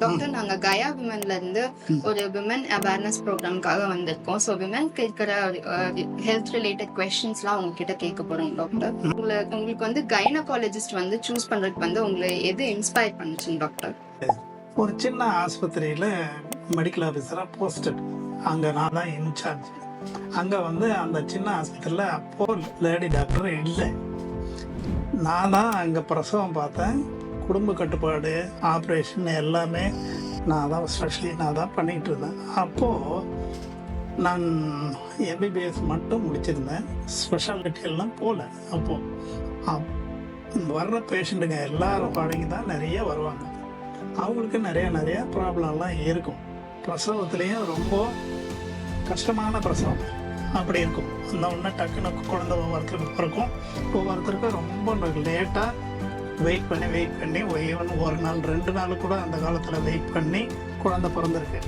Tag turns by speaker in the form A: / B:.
A: Doctor நாங்க கயா விமன்ல இருந்து ஒரு விமன் அவேர்னஸ் ப்ரோக்ராம்காக வந்திருக்கோம். ஸோ விமன் கேட்கிற ஹெல்த் ரிலேட்டட் கொஸ்டின்ஸ்லாம் உங்ககிட்ட கேட்க போறோம் டாக்டர். உங்களுக்கு வந்து கைனகாலஜிஸ்ட் வந்து சூஸ் பண்றதுக்கு வந்து உங்களை எது இன்ஸ்பயர் பண்ணுச்சுங்க டாக்டர்?
B: ஒரு சின்ன ஆஸ்பத்திரியில் மெடிக்கல் ஆஃபீஸராக போஸ்டட், அங்கே நான் தான் இன்சார்ஜ். அங்கே வந்து அந்த சின்ன ஆஸ்பத்திரியில் அப்போ லேடி டாக்டர் இல்லை. நான் தான் அங்கே பிரசவம் பார்த்தேன். குடும்ப கட்டுப்பாடு, ஆப்ரேஷன் எல்லாமே நான் தான் ஸ்பெஷலி நான் தான் பண்ணிகிட்டு இருந்தேன். அப்போது நான் எம்பிபிஎஸ் மட்டும் முடிச்சிருந்தேன், ஸ்பெஷாலிட்டி எல்லாம் போகல. அப்போது வர்ற பேஷண்ட்டுங்க எல்லாரும் பாடிங்க தான் நிறைய வருவாங்க. அவங்களுக்கு நிறைய ப்ராப்ளம்லாம் இருக்கும். பிரசவத்துலேயும் ரொம்ப கஷ்டமான பிரசவம் அப்படி இருக்கும். அந்த ஒன்று டக்குன்னு குழந்தை ஒவ்வொருத்தருக்கு பிறக்கும். ஒவ்வொருத்தருக்கும் ரொம்ப லேட்டாக வெயிட் பண்ணி ஈவன் ஒரு நாள் 2 நாள் கூட அந்த காலத்தில் வெயிட் பண்ணி குழந்தை பிறந்திருக்கு.